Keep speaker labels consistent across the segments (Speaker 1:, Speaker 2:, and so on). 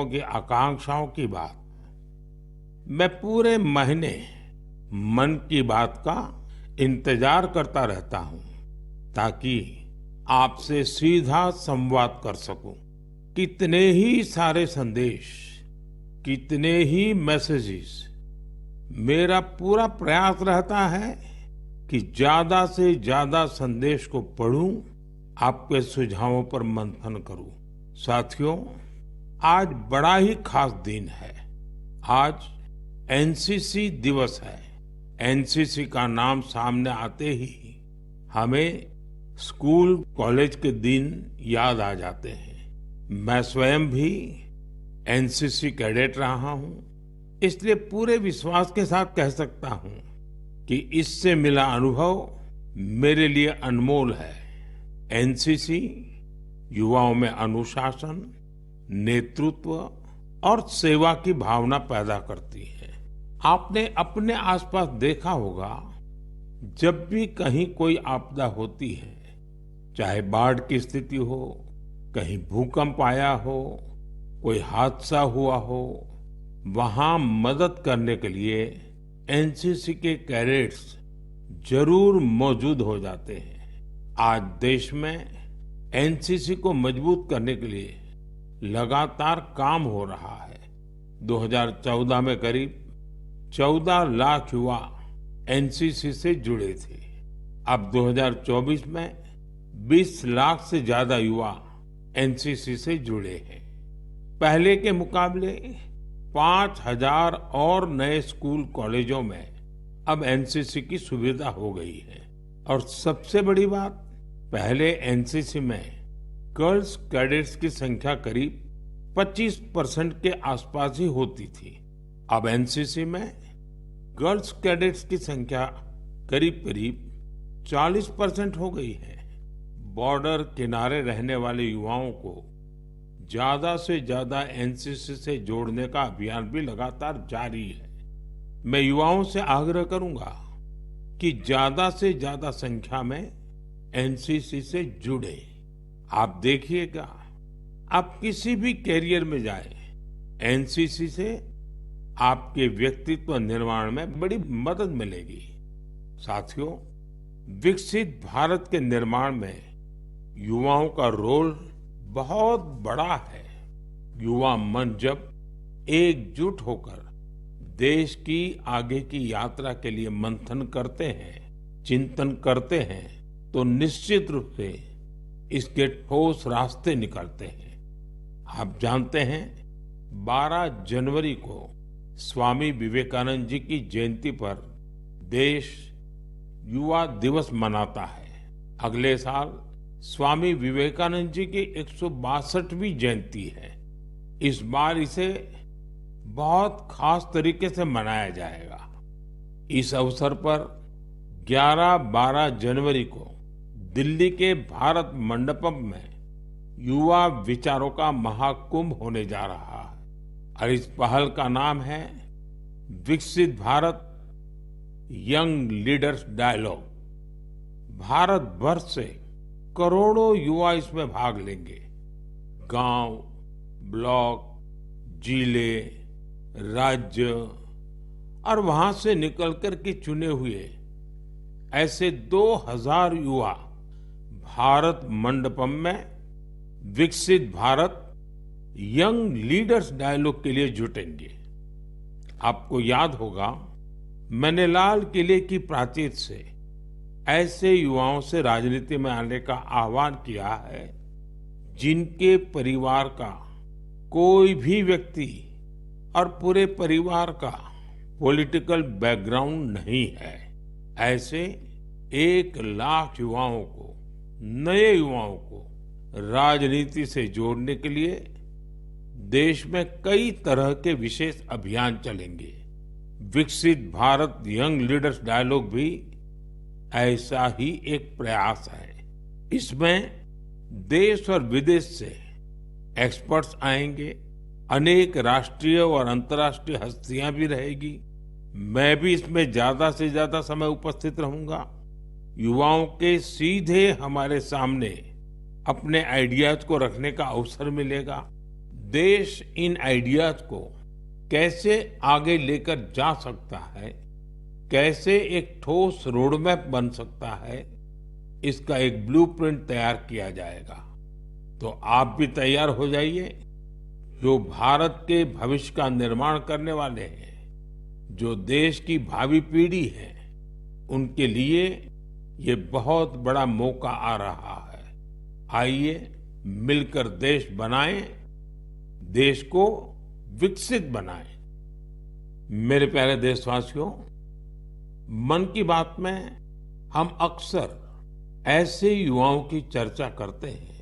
Speaker 1: की आकांक्षाओं की बात मैं पूरे महीने मन की बात का इंतजार करता रहता हूं ताकि आपसे सीधा संवाद कर सकूं। कितने ही सारे संदेश, कितने ही मैसेजेस। मेरा पूरा प्रयास रहता है कि ज्यादा से ज्यादा संदेश को पढूं, आपके सुझावों पर मंथन करूं। साथियों, आज बड़ा ही खास दिन है। आज एनसीसी दिवस है। एनसीसी का नाम सामने आते ही हमें स्कूल कॉलेज के दिन याद आ जाते हैं। मैं स्वयं भी एनसीसी कैडेट रहा हूं, इसलिए पूरे विश्वास के साथ कह सकता हूं कि इससे मिला अनुभव मेरे लिए अनमोल है। एनसीसी युवाओं में अनुशासन, नेतृत्व और सेवा की भावना पैदा करती है। आपने अपने आसपास देखा होगा, जब भी कहीं कोई आपदा होती है, चाहे बाढ़ की स्थिति हो, कहीं भूकंप आया हो, कोई हादसा हुआ हो, वहां मदद करने के लिए एनसीसी के कैडेट्स जरूर मौजूद हो जाते हैं। आज देश में एनसीसी को मजबूत करने के लिए लगातार काम हो रहा है। 2014 में करीब 14 लाख युवा एनसीसी से जुड़े थे। अब 2024 में 20 लाख से ज्यादा युवा एनसीसी से जुड़े हैं। पहले के मुकाबले 5,000 और नए स्कूल कॉलेजों में अब एनसीसी की सुविधा हो गई है। और सबसे बड़ी बात, पहले एनसीसी में गर्ल्स कैडेट्स की संख्या करीब 25% के आसपास ही होती थी। अब एनसीसी में गर्ल्स कैडेट्स की संख्या करीब करीब 40% हो गई है। बॉर्डर किनारे रहने वाले युवाओं को ज्यादा से ज्यादा एनसीसी से जोड़ने का अभियान भी लगातार जारी है। मैं युवाओं से आग्रह करूंगा कि ज्यादा से ज्यादा संख्या में एनसीसी से जुड़े। आप देखिएगा, आप किसी भी कैरियर में जाए, एनसीसी से आपके व्यक्तित्व निर्माण में बड़ी मदद मिलेगी। साथियों, विकसित भारत के निर्माण में युवाओं का रोल बहुत बड़ा है। युवा मन जब एकजुट होकर देश की आगे की यात्रा के लिए मंथन करते हैं, चिंतन करते हैं, तो निश्चित रूप से इसके ठोस रास्ते निकलते हैं। आप जानते हैं, 12 जनवरी को स्वामी विवेकानंद जी की जयंती पर देश युवा दिवस मनाता है। अगले साल स्वामी विवेकानंद जी की 162वीं जयंती है। इस बार इसे बहुत खास तरीके से मनाया जाएगा। इस अवसर पर 11-12 जनवरी को दिल्ली के भारत मंडपम में युवा विचारों का महाकुंभ होने जा रहा है। और इस पहल का नाम है Viksit Bharat young leaders dialogue. Bharat भर से करोड़ों युवा इसमें भाग लेंगे। गांव, ब्लॉक, जिले, राज्य और वहां से निकलकर के चुने हुए ऐसे 2000 युवा भारत मंडपम में विकसित भारत यंग लीडर्स डायलॉग के लिए जुटेंगे। आपको याद होगा, मैंने लाल किले की प्राचीर से ऐसे युवाओं से राजनीति में आने का आह्वान किया है जिनके परिवार का कोई भी व्यक्ति और पूरे परिवार का पॉलिटिकल बैकग्राउंड नहीं है। ऐसे 1 लाख युवाओं को, नए युवाओं को राजनीति से जोड़ने के लिए देश में कई तरह के विशेष अभियान चलेंगे। विकसित भारत यंग लीडर्स डायलॉग भी ऐसा ही एक प्रयास है। इसमें देश और विदेश से एक्सपर्ट्स आएंगे, अनेक राष्ट्रीय और अंतर्राष्ट्रीय हस्तियां भी रहेगी। मैं भी इसमें ज्यादा से ज्यादा समय उपस्थित रहूंगा। युवाओं के सीधे हमारे सामने अपने आइडियाज को रखने का अवसर मिलेगा। देश इन आइडियाज को कैसे आगे लेकर जा सकता है, कैसे एक ठोस रोडमैप बन सकता है, इसका एक ब्लूप्रिंट तैयार किया जाएगा। तो आप भी तैयार हो जाइए। जो भारत के भविष्य का निर्माण करने वाले हैं, जो देश की भावी पीढ़ी है, उनके लिए ये बहुत बड़ा मौका आ रहा है। आइए मिलकर देश बनाएं, देश को विकसित बनाएं। मेरे प्यारे देशवासियों, मन की बात में हम अक्सर ऐसे युवाओं की चर्चा करते हैं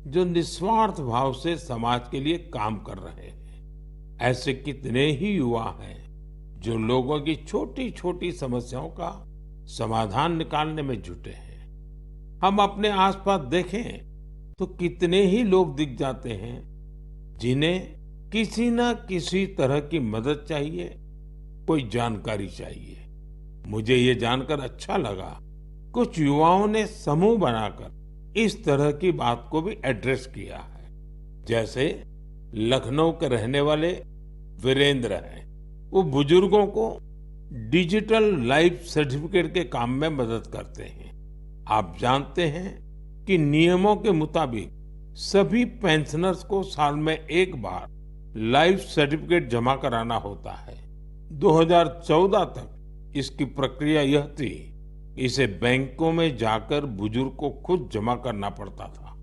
Speaker 1: जो निस्वार्थ भाव से समाज के लिए काम कर रहे हैं। ऐसे कितने ही युवा हैं जो लोगों की छोटी छोटी समस्याओं का समाधान निकालने में जुटे हैं। हम अपने आसपास देखें तो कितने ही लोग दिख जाते हैं जिन्हें किसी न किसी तरह की मदद चाहिए, कोई जानकारी चाहिए। मुझे ये जानकर अच्छा लगा, कुछ युवाओं ने समूह बनाकर इस तरह की बात को भी एड्रेस किया है। जैसे लखनऊ के रहने वाले वीरेंद्र हैं, वो बुजुर्गों को डिजिटल लाइफ सर्टिफिकेट के काम में मदद करते हैं। आप जानते हैं कि नियमों के मुताबिक सभी पेंशनर्स को साल में एक बार लाइफ सर्टिफिकेट जमा कराना होता है। 2014 तक इसकी प्रक्रिया यह थी, इसे बैंकों में जाकर बुजुर्ग को खुद जमा करना पड़ता था।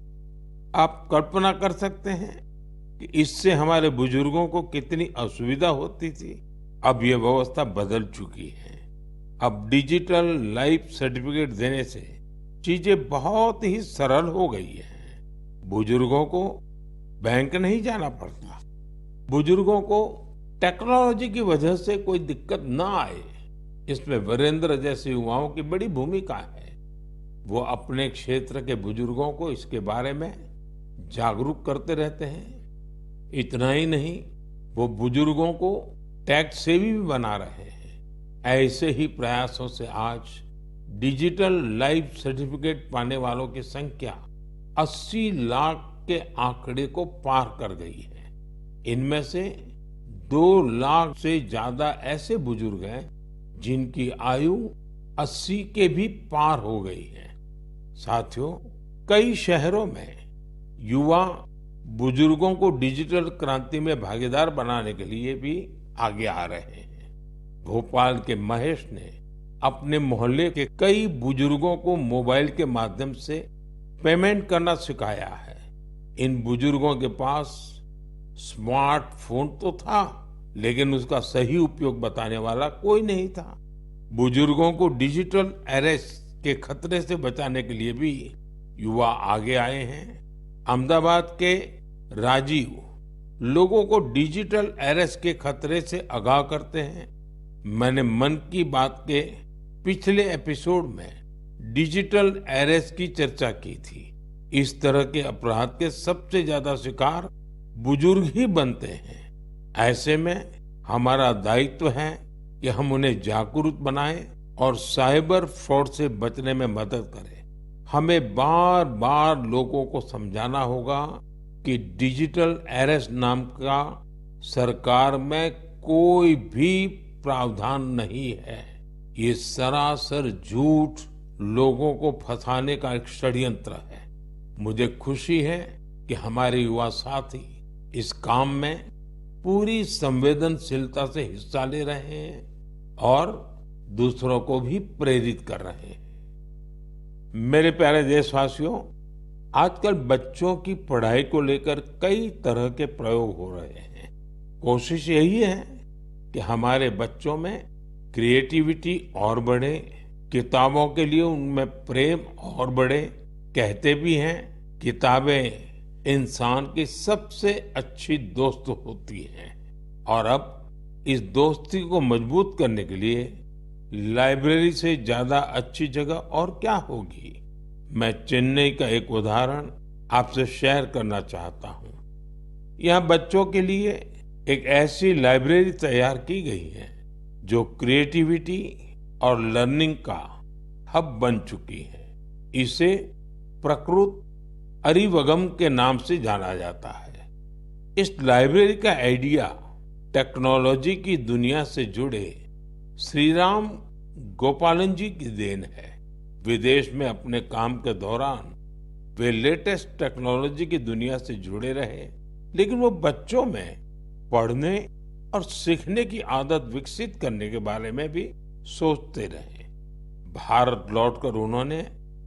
Speaker 1: आप कल्पना कर सकते हैं कि इससे हमारे बुजुर्गों को कितनी असुविधा होती थी। अब यह व्यवस्था बदल चुकी है। अब डिजिटल लाइफ सर्टिफिकेट देने से चीजें बहुत ही सरल हो गई है। बुजुर्गों को बैंक नहीं जाना पड़ता। बुजुर्गों को टेक्नोलॉजी की वजह से कोई दिक्कत ना आए, इसमें वीरेंद्र जैसे युवाओं की बड़ी भूमिका है। वो अपने क्षेत्र के बुजुर्गों को इसके बारे में जागरूक करते रहते हैं। इतना ही नहीं, वो बुजुर्गों को टैक्स सेवी भी बना रहे हैं। ऐसे ही प्रयासों से आज डिजिटल लाइफ सर्टिफिकेट पाने वालों की संख्या 80 लाख के आंकड़े को पार कर गई है। इनमें से 2 लाख से ज्यादा ऐसे बुजुर्ग हैं जिनकी आयु 80 के भी पार हो गई है। साथियों, कई शहरों में युवा बुजुर्गों को डिजिटल क्रांति में भागीदार बनाने के लिए भी आगे आ रहे हैं। भोपाल के महेश ने अपने मोहल्ले के कई बुजुर्गों को मोबाइल के माध्यम से पेमेंट करना सिखाया है। इन बुजुर्गों के पास स्मार्टफोन तो था, लेकिन उसका सही उपयोग बताने वाला कोई नहीं था। बुजुर्गों को डिजिटल अरेस्ट के खतरे से बचाने के लिए भी युवा आगे आए हैं। अहमदाबाद के राजीव लोगों को डिजिटल अरेस्ट के खतरे से आगाह करते हैं। मैंने मन की बात के पिछले एपिसोड में डिजिटल अरेस्ट की चर्चा की थी। इस तरह के अपराध के सबसे ज्यादा शिकार बुजुर्ग ही बनते हैं। ऐसे में हमारा दायित्व है कि हम उन्हें जागरूक बनाएं और साइबर फ्रॉड से बचने में मदद करें। हमें बार बार लोगों को समझाना होगा कि डिजिटल अरेस्ट नाम का सरकार में कोई भी प्रावधान नहीं है। ये सरासर झूठ, लोगों को फंसाने का एक षड्यंत्र है। मुझे खुशी है कि हमारे युवा साथी इस काम में पूरी संवेदनशीलता से हिस्सा ले रहे हैं और दूसरों को भी प्रेरित कर रहे हैं। मेरे प्यारे देशवासियों, आजकल बच्चों की पढ़ाई को लेकर कई तरह के प्रयोग हो रहे हैं। कोशिश यही है कि हमारे बच्चों में क्रिएटिविटी और बढ़े, किताबों के लिए उनमें प्रेम और बढ़े। कहते भी हैं, किताबें इंसान की सबसे अच्छी दोस्त होती हैं। और अब इस दोस्ती को मजबूत करने के लिए लाइब्रेरी से ज्यादा अच्छी जगह और क्या होगी। मैं चेन्नई का एक उदाहरण आपसे शेयर करना चाहता हूँ। यहाँ बच्चों के लिए एक ऐसी लाइब्रेरी तैयार की गई है जो क्रिएटिविटी और लर्निंग का हब बन चुकी है। इसे प्रकृत अरिवगम के नाम से जाना जाता है। इस लाइब्रेरी का आइडिया टेक्नोलॉजी की दुनिया से जुड़े श्री राम गोपालन जी की देन है। विदेश में अपने काम के दौरान वे लेटेस्ट टेक्नोलॉजी की दुनिया से जुड़े रहे, लेकिन वो बच्चों में पढ़ने और सीखने की आदत विकसित करने के बारे में भी सोचते रहे। भारत लौटकर उन्होंने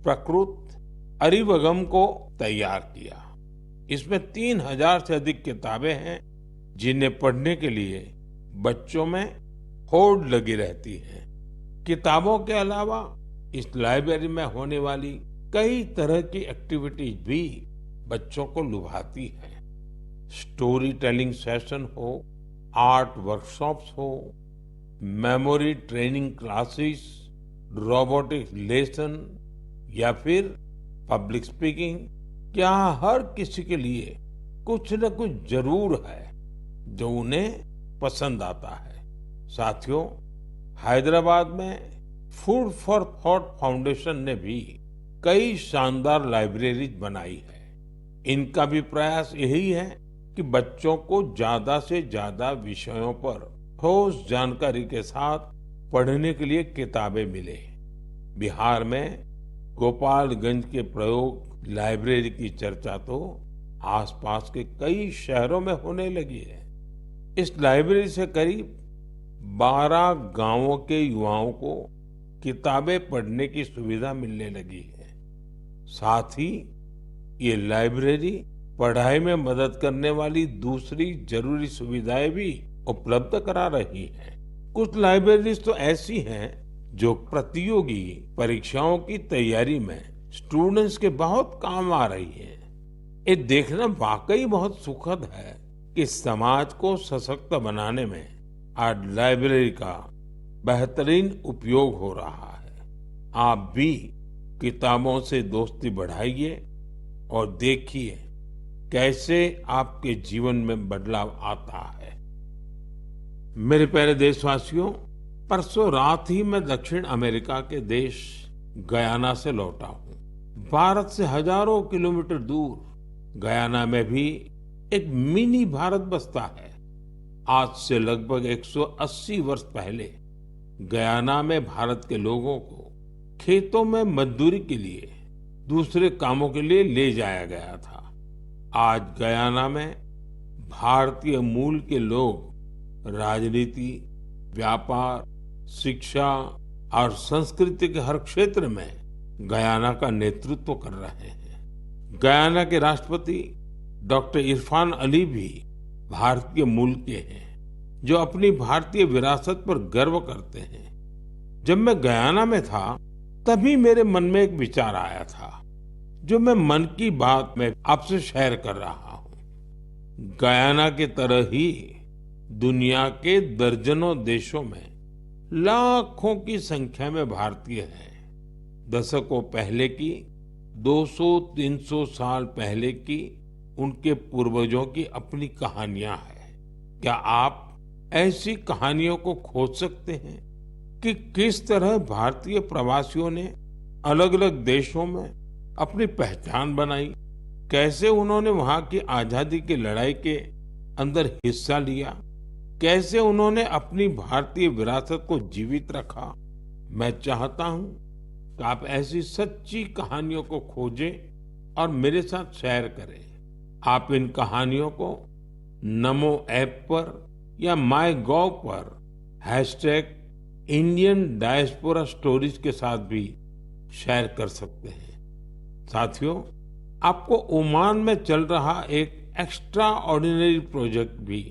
Speaker 1: प्रकृत अरिवगम को तैयार किया। इसमें 3000 से अधिक किताबें हैं, जिन्हें पढ़ने के लिए बच्चों में होड़ लगी रहती है। किताबों के अलावा इस लाइब्रेरी में होने वाली कई तरह की एक्टिविटीज भी बच्चों को लुभाती है। स्टोरी टेलिंग सेशन हो, आर्ट वर्कशॉप्स हो, memory training classes, robotics lesson या फिर पब्लिक स्पीकिंग, क्या हर किसी के लिए कुछ न कुछ जरूर है जो उन्हें पसंद आता है। साथियों, हैदराबाद में फूड फॉर थॉट फाउंडेशन ने भी कई शानदार लाइब्रेरीज बनाई है। इनका भी प्रयास यही है कि बच्चों को ज्यादा से ज्यादा विषयों पर ठोस जानकारी के साथ पढ़ने के लिए किताबें मिले। बिहार में गोपालगंज के प्रयोग लाइब्रेरी की चर्चा तो आसपास के कई शहरों में होने लगी है। इस लाइब्रेरी से करीब 12 गांवों के युवाओं को किताबें पढ़ने की सुविधा मिलने लगी है। साथ ही ये लाइब्रेरी पढ़ाई में मदद करने वाली दूसरी जरूरी सुविधाएं भी उपलब्ध करा रही है। कुछ लाइब्रेरीज तो ऐसी हैं जो प्रतियोगी परीक्षाओं की तैयारी में स्टूडेंट्स के बहुत काम आ रही है। ये देखना वाकई बहुत सुखद है कि समाज को सशक्त बनाने में आज लाइब्रेरी का बेहतरीन उपयोग हो रहा है। आप भी किताबों से दोस्ती बढ़ाइए और देखिए कैसे आपके जीवन में बदलाव आता है। मेरे प्यारे देशवासियों, परसों रात ही मैं दक्षिण अमेरिका के देश गयाना से लौटा हूँ। भारत से हजारों किलोमीटर दूर गयाना में भी एक मिनी भारत बसता है। आज से लगभग 180 वर्ष पहले गयाना में भारत के लोगों को खेतों में मजदूरी के लिए, दूसरे कामों के लिए ले जाया गया था। आज गयाना में भारतीय मूल के लोग राजनीति, व्यापार, शिक्षा और संस्कृति के हर क्षेत्र में गयाना का नेतृत्व कर रहे हैं। गयाना के राष्ट्रपति डॉक्टर इरफान अली भी भारतीय मूल के हैं, जो अपनी भारतीय विरासत पर गर्व करते हैं। जब मैं गयाना में था, तभी मेरे मन में एक विचार आया था, जो मैं मन की बात में आपसे शेयर कर रहा हूँ। गयाना की तरह ही दुनिया के दर्जनों देशों में लाखों की संख्या में भारतीय हैं। दशकों पहले की, 200-300 साल पहले की उनके पूर्वजों की अपनी कहानियां हैं। क्या आप ऐसी कहानियों को खोज सकते हैं कि किस तरह भारतीय प्रवासियों ने अलग अलग देशों में अपनी पहचान बनाई, कैसे उन्होंने वहां की आजादी की लड़ाई के अंदर हिस्सा लिया, कैसे उन्होंने अपनी भारतीय विरासत को जीवित रखा। मैं चाहता हूं कि आप ऐसी सच्ची कहानियों को खोजें और मेरे साथ शेयर करें। आप इन कहानियों को नमो ऐप पर या माय गॉव पर #इंडियन डायस्पोरा स्टोरीज के साथ भी शेयर कर सकते हैं। साथियों, आपको ओमान में चल रहा एक एक्स्ट्रा ऑर्डिनरी प्रोजेक्ट भी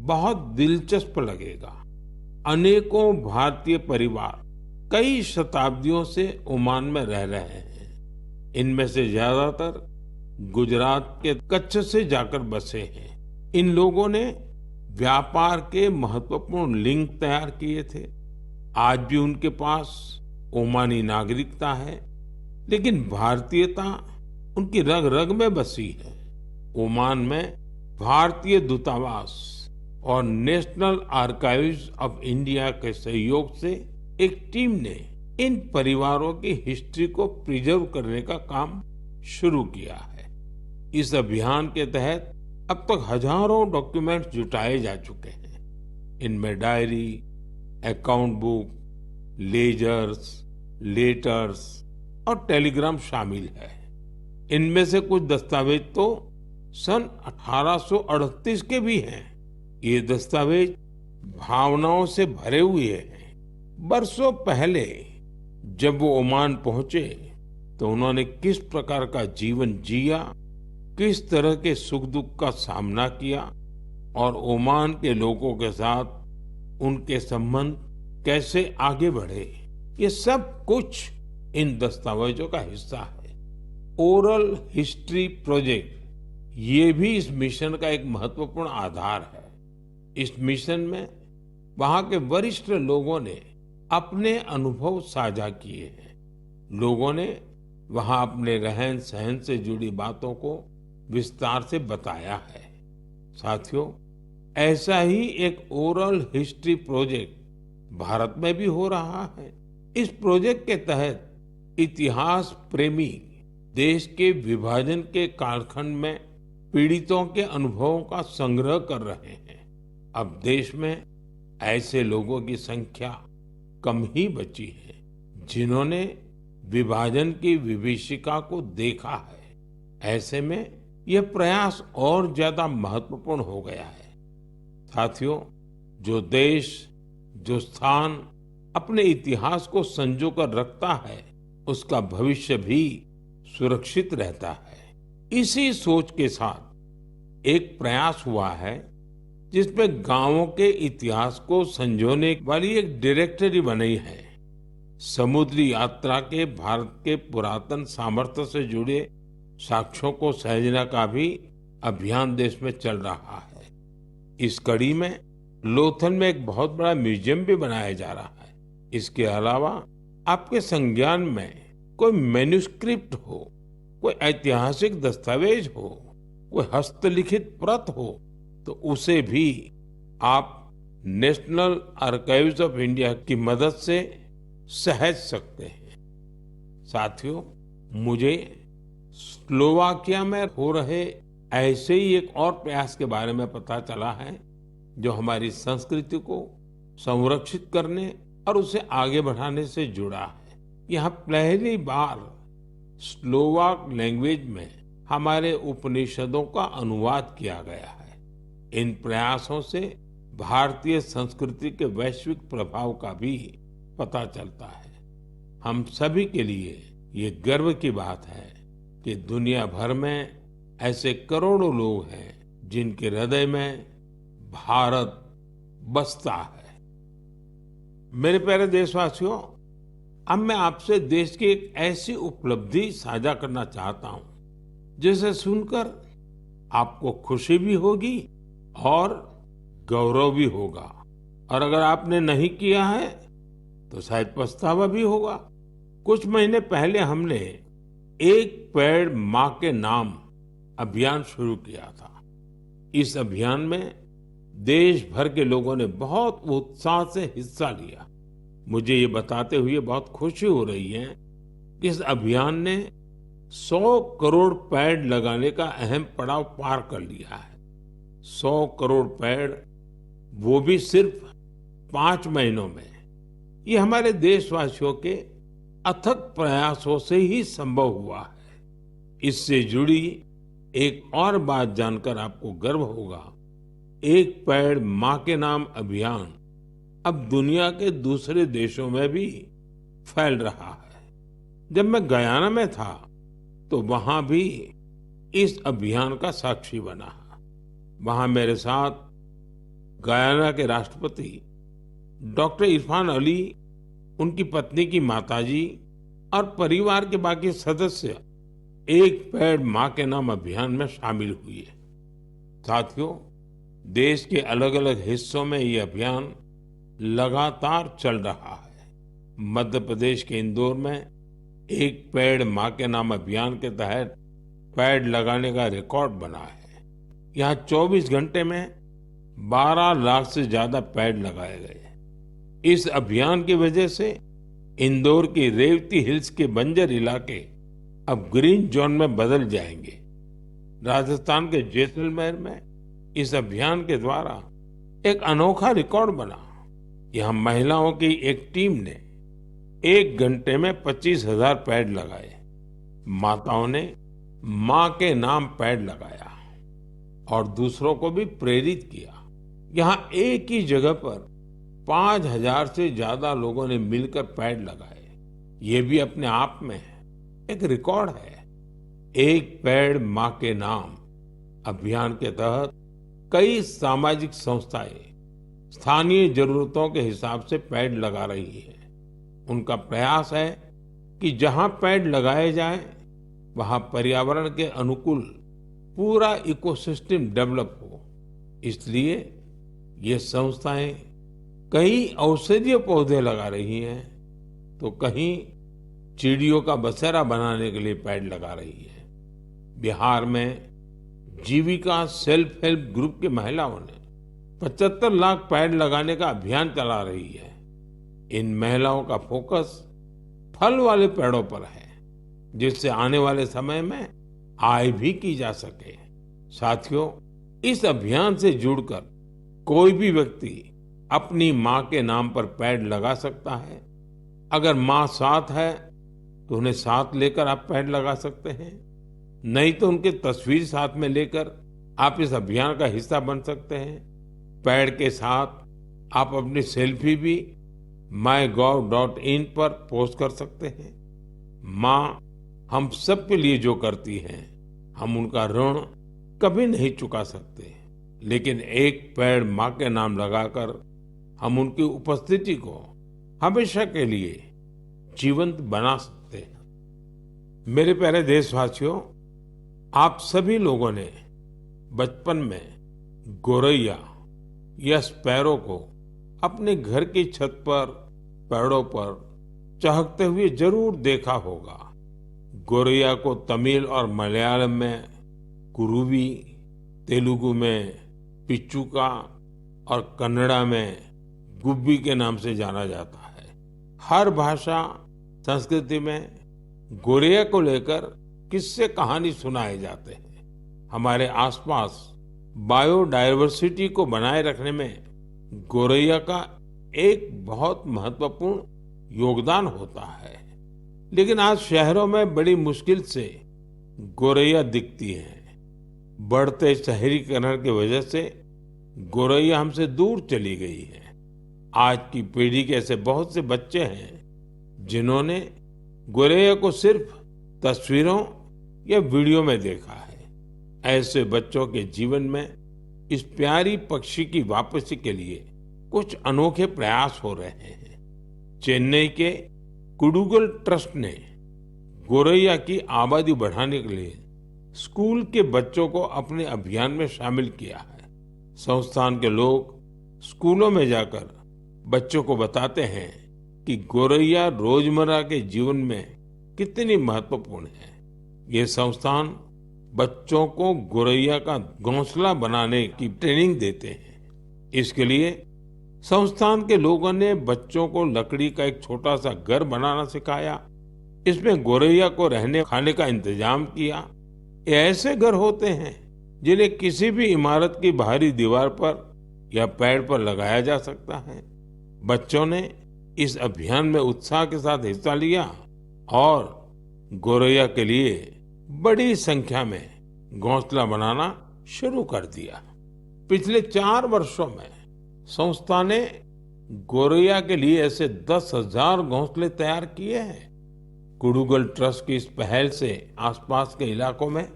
Speaker 1: बहुत दिलचस्प लगेगा। अनेकों भारतीय परिवार कई शताब्दियों से ओमान में रह रहे हैं। इनमें से ज्यादातर गुजरात के कच्छ से जाकर बसे हैं। इन लोगों ने व्यापार के महत्वपूर्ण लिंक तैयार किए थे। आज भी उनके पास ओमानी नागरिकता है, लेकिन भारतीयता उनकी रग रग में बसी है। ओमान में भारतीय दूतावास और नेशनल आर्काइव्स ऑफ इंडिया के सहयोग से एक टीम ने इन परिवारों की हिस्ट्री को प्रिजर्व करने का काम शुरू किया है। इस अभियान के तहत अब तक हजारों डॉक्यूमेंट्स जुटाए जा चुके हैं। इनमें diary, account book, ledgers, letters और टेलीग्राम शामिल है। इनमें से कुछ दस्तावेज तो सन 1838 के भी हैं। ये दस्तावेज भावनाओं से भरे हुए हैं। बरसों पहले जब वो ओमान पहुंचे तो उन्होंने किस प्रकार का जीवन जिया, किस तरह के सुख दुख का सामना किया और ओमान के लोगों के साथ उनके संबंध कैसे आगे बढ़े, ये सब कुछ इन दस्तावेजों का हिस्सा है। ओरल हिस्ट्री प्रोजेक्ट ये भी इस मिशन का एक महत्वपूर्ण आधार है। इस मिशन में वहां के वरिष्ठ लोगों ने अपने अनुभव साझा किए हैं। लोगों ने वहां अपने रहन सहन से जुड़ी बातों को विस्तार से बताया है। साथियों, ऐसा ही एक ओरल हिस्ट्री प्रोजेक्ट भारत में भी हो रहा है। इस प्रोजेक्ट के तहत इतिहास प्रेमी देश के विभाजन के कालखंड में पीड़ितों के अनुभवों का संग्रह कर रहे हैं। अब देश में ऐसे लोगों की संख्या कम ही बची है जिन्होंने विभाजन की विभीषिका को देखा है। ऐसे में यह प्रयास और ज्यादा महत्वपूर्ण हो गया है। साथियों, जो देश, जो स्थान अपने इतिहास को संजो कर रखता है, उसका भविष्य भी सुरक्षित रहता है। इसी सोच के साथ एक प्रयास हुआ है जिसमें गांवों के इतिहास को संजोने वाली एक डायरेक्टरी बनाई है। समुद्री यात्रा के भारत के पुरातन सामर्थ्य से जुड़े साक्ष्यों को सहेजने का भी अभियान देश में चल रहा है। इस कड़ी में लोथल में एक बहुत बड़ा म्यूजियम भी बनाया जा रहा है। इसके अलावा आपके संज्ञान में कोई मैन्युस्क्रिप्ट हो, कोई ऐतिहासिक दस्तावेज हो, कोई हस्तलिखित प्रत हो, तो उसे भी आप नेशनल आर्काइव्स ऑफ इंडिया की मदद से सहेज सकते हैं। साथियों, मुझे स्लोवाकिया में हो रहे ऐसे ही एक और प्रयास के बारे में पता चला है जो हमारी संस्कृति को संरक्षित करने और उसे आगे बढ़ाने से जुड़ा है। यहाँ पहली बार स्लोवाक लैंग्वेज में हमारे उपनिषदों का अनुवाद किया गया है। इन प्रयासों से भारतीय संस्कृति के वैश्विक प्रभाव का भी पता चलता है। हम सभी के लिए ये गर्व की बात है कि दुनिया भर में ऐसे करोड़ों लोग हैं जिनके हृदय में भारत बसता है। मेरे प्यारे देशवासियों, अब मैं आपसे देश की एक ऐसी उपलब्धि साझा करना चाहता हूं जिसे सुनकर आपको खुशी भी होगी और गौरव भी होगा, और अगर आपने नहीं किया है तो शायद पछतावा भी होगा। कुछ महीने पहले हमने एक पेड़ मां के नाम अभियान शुरू किया था। इस अभियान में देश भर के लोगों ने बहुत उत्साह से हिस्सा लिया। मुझे ये बताते हुए बहुत खुशी हो रही है कि इस अभियान ने 100 करोड़ पेड़ लगाने का अहम पड़ाव पार कर लिया है। 100 करोड़ पेड़, वो भी सिर्फ 5 महीनों में। ये हमारे देशवासियों के अथक प्रयासों से ही संभव हुआ है। इससे जुड़ी एक और बात जानकर आपको गर्व होगा। एक पेड़ मां के नाम अभियान अब दुनिया के दूसरे देशों में भी फैल रहा है। जब मैं गयाना में था तो वहां भी इस अभियान का साक्षी बना। वहां मेरे साथ गयाना के राष्ट्रपति डॉक्टर इरफान अली, उनकी पत्नी की माताजी और परिवार के बाकी सदस्य एक पेड़ मां के नाम अभियान में शामिल हुए। साथियों, देश के अलग अलग हिस्सों में ये अभियान लगातार चल रहा है। मध्य प्रदेश के इंदौर में एक पेड़ मां के नाम अभियान के तहत पेड़ लगाने का रिकॉर्ड बना है। यहाँ 24 घंटे में 12 लाख से ज्यादा पेड़ लगाए गए। इस अभियान की वजह से इंदौर की रेवती हिल्स के बंजर इलाके अब ग्रीन जोन में बदल जाएंगे। राजस्थान के जैसलमेर में इस अभियान के द्वारा एक अनोखा रिकॉर्ड बना। यहाँ महिलाओं की एक टीम ने 1 घंटे में 25,000 पेड़ लगाए। माताओं ने माँ के नाम पेड़ लगाया और दूसरों को भी प्रेरित किया। यहाँ एक ही जगह पर 5,000 से ज्यादा लोगों ने मिलकर पेड़ लगाए। ये भी अपने आप में एक रिकॉर्ड है। एक पेड़ माँ के नाम अभियान के तहत कई सामाजिक संस्थाएं स्थानीय जरूरतों के हिसाब से पेड़ लगा रही है। उनका प्रयास है कि जहां पेड़ लगाए जाएं, वहां पर्यावरण के अनुकूल पूरा इकोसिस्टम डेवलप हो। इसलिए ये संस्थाएं कई औषधीय पौधे लगा रही हैं, तो कहीं चिड़ियों का बसेरा बनाने के लिए पेड़ लगा रही है। बिहार में जीविका सेल्फ हेल्प ग्रुप की महिलाओं ने 75 लाख पेड़ लगाने का अभियान चला रही है। इन महिलाओं का फोकस फल वाले पेड़ों पर है, जिससे आने वाले समय में आय भी की जा सके। साथियों, इस अभियान से जुड़कर कोई भी व्यक्ति अपनी माँ के नाम पर पेड़ लगा सकता है। अगर माँ साथ है तो उन्हें साथ लेकर आप पेड़ लगा सकते हैं, नहीं तो उनकी तस्वीर साथ में लेकर आप इस अभियान का हिस्सा बन सकते हैं। पेड़ के साथ आप अपनी सेल्फी भी mygov.in पर पोस्ट कर सकते हैं। माँ हम सब के लिए जो करती हैं, हम उनका ऋण कभी नहीं चुका सकते, लेकिन एक पेड़ माँ के नाम लगाकर हम उनकी उपस्थिति को हमेशा के लिए जीवंत बना सकते हैं। मेरे प्यारे देशवासियों, आप सभी लोगों ने बचपन में गोरैया या स्पैरो को अपने घर की छत पर, पेड़ों पर चहकते हुए जरूर देखा होगा। गोरैया को तमिल और मलयालम में कुरुवी, तेलुगु में पिचुका और कन्नड़ा में गुब्बी के नाम से जाना जाता है। हर भाषा संस्कृति में गोरैया को लेकर किस्से कहानी सुनाए जाते हैं। हमारे आसपास बायोडायवर्सिटी को बनाए रखने में गोरैया का एक बहुत महत्वपूर्ण योगदान होता है। लेकिन आज शहरों में बड़ी मुश्किल से गोरैया दिखती है। बढ़ते शहरीकरण की वजह से गोरैया हमसे दूर चली गई है। आज की पीढ़ी के ऐसे बहुत से बच्चे हैं जिन्होंने गोरैया को सिर्फ तस्वीरों या वीडियो में देखा है। ऐसे बच्चों के जीवन में इस प्यारी पक्षी की वापसी के लिए कुछ अनोखे प्रयास हो रहे हैं। चेन्नई के कुडुगल ट्रस्ट ने गोरैया की आबादी बढ़ाने के लिए स्कूल के बच्चों को अपने अभियान में शामिल किया है। संस्थान के लोग स्कूलों में जाकर बच्चों को बताते हैं कि गोरैया रोजमर्रा के जीवन में कितनी महत्वपूर्ण है। ये संस्थान बच्चों को गोरैया का घोंसला बनाने की ट्रेनिंग देते हैं। इसके लिए संस्थान के लोगों ने बच्चों को लकड़ी का एक छोटा सा घर बनाना सिखाया। इसमें गोरैया को रहने खाने का इंतजाम किया। ये ऐसे घर होते हैं जिन्हें किसी भी इमारत की बाहरी दीवार पर या पेड़ पर लगाया जा सकता है। बच्चों ने इस अभियान में उत्साह के साथ हिस्सा लिया और गोरैया के लिए बड़ी संख्या में घोंसला बनाना शुरू कर दिया। पिछले 4 वर्षों में संस्था ने गोरैया के लिए ऐसे 10,000 घोंसले तैयार किए हैं। कुडुगल ट्रस्ट की इस पहल से आसपास के इलाकों में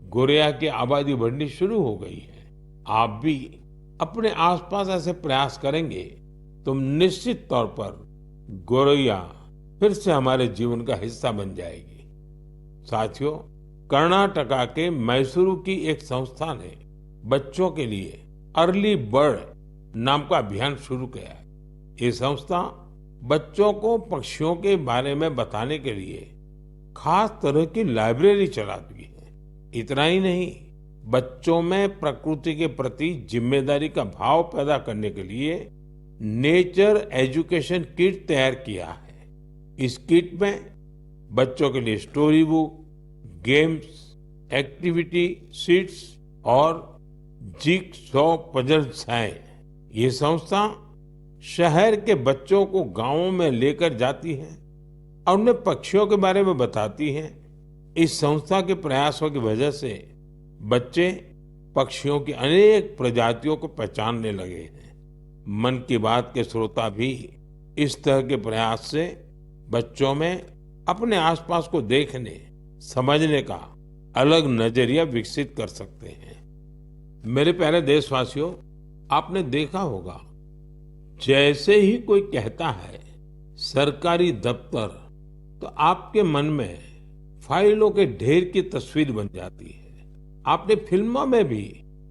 Speaker 1: गोरैया की आबादी बढ़नी शुरू हो गई है। आप भी अपने आसपास ऐसे प्रयास करेंगे तो निश्चित तौर पर गोरैया फिर से हमारे जीवन का हिस्सा बन जाएगी। साथियों, कर्नाटका के मैसूरू की एक संस्था ने बच्चों के लिए अर्ली बर्ड नाम का अभियान शुरू किया है। ये संस्था बच्चों को पक्षियों के बारे में बताने के लिए खास तरह की लाइब्रेरी चलाती है। इतना ही नहीं, बच्चों में प्रकृति के प्रति जिम्मेदारी का भाव पैदा करने के लिए नेचर एजुकेशन किट तैयार किया है। इस किट में बच्चों के लिए story book, games, activity seats और जिगसॉ पजल्स हैं। ये संस्था शहर के बच्चों को गांवों में लेकर जाती है और उन्हें पक्षियों के बारे में बताती है। इस संस्था के प्रयासों की वजह से बच्चे पक्षियों की अनेक प्रजातियों को पहचानने लगे हैं। मन की बात के श्रोता भी इस तरह के प्रयास से बच्चों में अपने आसपास को देखने, समझने का अलग नजरिया विकसित कर सकते हैं। मेरे प्यारे देशवासियों, आपने देखा होगा, जैसे ही कोई कहता है सरकारी दफ्तर, तो आपके मन में फाइलों के ढेर की तस्वीर बन जाती है। आपने फिल्मों में भी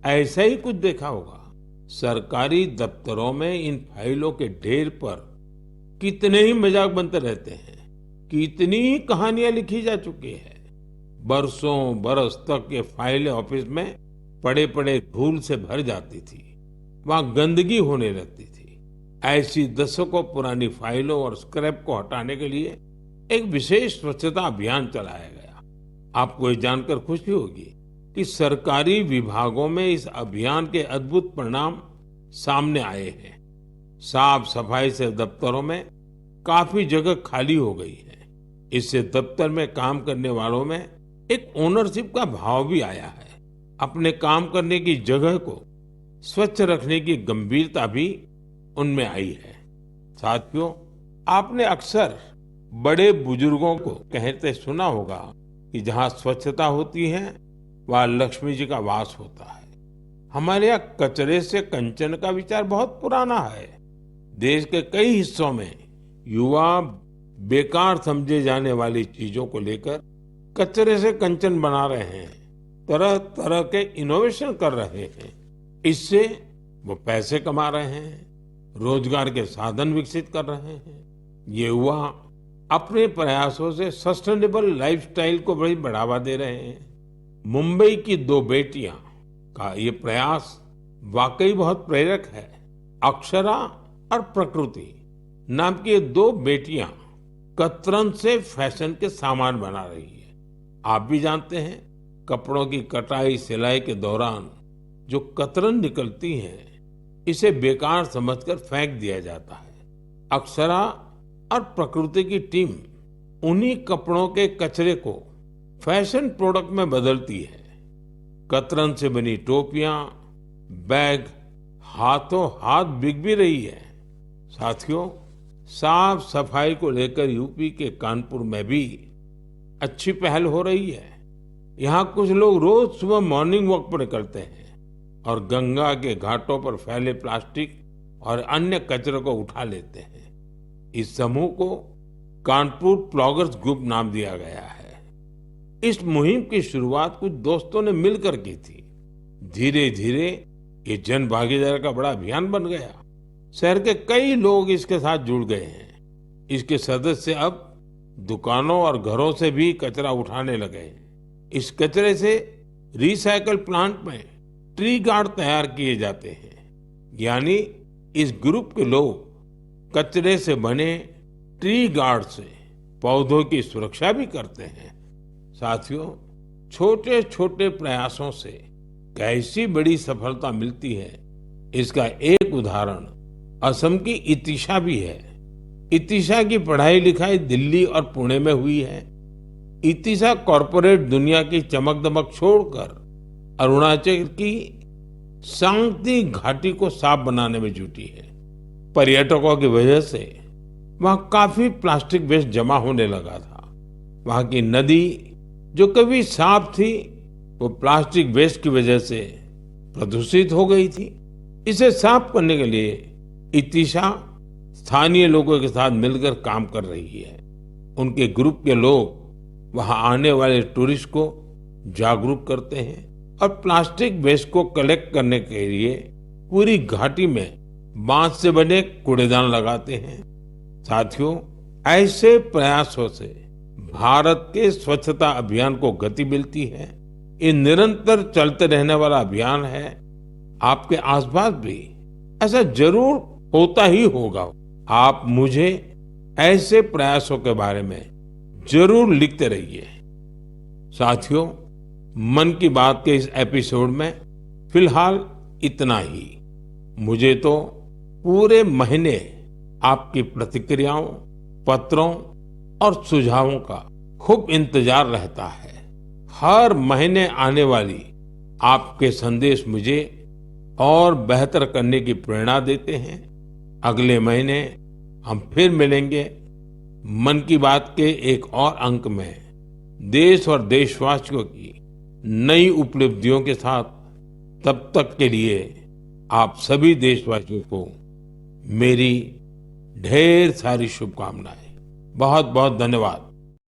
Speaker 1: ऐसा ही कुछ देखा होगा। सरकारी दफ्तरों में इन फाइलों के ढेर पर कितने ही मजाक बनते रहते हैं, कितनी ही कहानियां लिखी जा चुकी है। बरसों बरस तक ये फाइलें ऑफिस में पड़े पड़े धूल से भर जाती थी, वहां गंदगी होने लगती थी। ऐसी दशकों पुरानी फाइलों और स्क्रैप को हटाने के लिए एक विशेष स्वच्छता अभियान चलाया गया। आपको ये जानकर खुशी होगी कि सरकारी विभागों में इस अभियान के अद्भुत परिणाम सामने आए हैं। साफ सफाई से दफ्तरों में काफी जगह खाली हो गई है। इससे दफ्तर में काम करने वालों में एक ओनरशिप का भाव भी आया है। अपने काम करने की जगह को स्वच्छ रखने की गंभीरता भी उनमें आई है। साथियों, आपने अक्सर बड़े बुजुर्गों को कहते सुना होगा कि जहां स्वच्छता होती है वहां लक्ष्मी जी का वास होता है। हमारे यहाँ कचरे से कंचन का विचार बहुत पुराना है। देश के कई हिस्सों में युवा बेकार समझे जाने वाली चीजों को लेकर कचरे से कंचन बना रहे हैं, तरह तरह के इनोवेशन कर रहे हैं। इससे वो पैसे कमा रहे हैं, रोजगार के साधन विकसित कर रहे हैं। ये युवा अपने प्रयासों से सस्टेनेबल लाइफस्टाइल को बड़ी बढ़ावा दे रहे हैं। मुंबई की दो बेटियां का ये प्रयास वाकई बहुत प्रेरक है। अक्षरा और प्रकृति नाम की ये दो बेटियां कतरन से फैशन के सामान बना रही है। आप भी जानते हैं, कपड़ों की कटाई सिलाई के दौरान जो कतरन निकलती है, इसे बेकार समझकर फेंक दिया जाता है। अक्षरा और प्रकृति की टीम उन्हीं कपड़ों के कचरे को फैशन प्रोडक्ट में बदलती है। कतरन से बनी टोपियां, बैग हाथों हाथ बिक भी रही है। साथियों, साफ सफाई को लेकर यूपी के कानपुर में भी अच्छी पहल हो रही है। यहाँ कुछ लोग रोज सुबह मॉर्निंग वॉक पर निकलते हैं और गंगा के घाटों पर फैले प्लास्टिक और अन्य कचरे को उठा लेते हैं। इस समूह को कानपुर प्लॉगर्स ग्रुप नाम दिया गया है। इस मुहिम की शुरुआत कुछ दोस्तों ने मिलकर की थी। धीरे धीरे ये जन भागीदारी का बड़ा अभियान बन गया। शहर के कई लोग इसके साथ जुड़ गए हैं। इसके सदस्य अब दुकानों और घरों से भी कचरा उठाने लगे हैं। इस कचरे से रिसाइकल प्लांट में ट्री गार्ड तैयार किए जाते हैं। यानी इस ग्रुप के लोग कचरे से बने ट्री गार्ड से पौधों की सुरक्षा भी करते हैं। साथियों, छोटे छोटे प्रयासों से कैसी बड़ी सफलता मिलती है, इसका एक उदाहरण असम की इतिशा भी है। इतिशा की पढ़ाई लिखाई दिल्ली और पुणे में हुई है। इतिशा कॉरपोरेट दुनिया की चमक दमक छोड़कर अरुणाचल की सांगती घाटी को साफ बनाने में जुटी है। पर्यटकों की वजह से वहां काफी प्लास्टिक वेस्ट जमा होने लगा था। वहां की नदी जो कभी साफ थी, वो प्लास्टिक वेस्ट की वजह से प्रदूषित हो गई थी। इसे साफ करने के लिए इतिशा स्थानीय लोगों के साथ मिलकर काम कर रही है। उनके ग्रुप के लोग वहां आने वाले टूरिस्ट को जागरूक करते हैं और प्लास्टिक वेस्ट को कलेक्ट करने के लिए पूरी घाटी में बांस से बने कूड़ेदान लगाते हैं। साथियों, ऐसे प्रयासों से भारत के स्वच्छता अभियान को गति मिलती है। ये निरंतर चलते रहने वाला अभियान है। आपके आसपास भी ऐसा जरूर होता ही होगा। आप मुझे ऐसे प्रयासों के बारे में जरूर लिखते रहिए। साथियों, मन की बात के इस एपिसोड में फिलहाल इतना ही। मुझे तो पूरे महीने आपकी प्रतिक्रियाओं, पत्रों और सुझावों का खूब इंतजार रहता है। हर महीने आने वाली आपके संदेश मुझे और बेहतर करने की प्रेरणा देते हैं। अगले महीने हम फिर मिलेंगे मन की बात के एक और अंक में, देश और देशवासियों की नई उपलब्धियों के साथ। तब तक के लिए आप सभी देशवासियों को मेरी ढेर सारी शुभकामनाएं। बहुत बहुत धन्यवाद।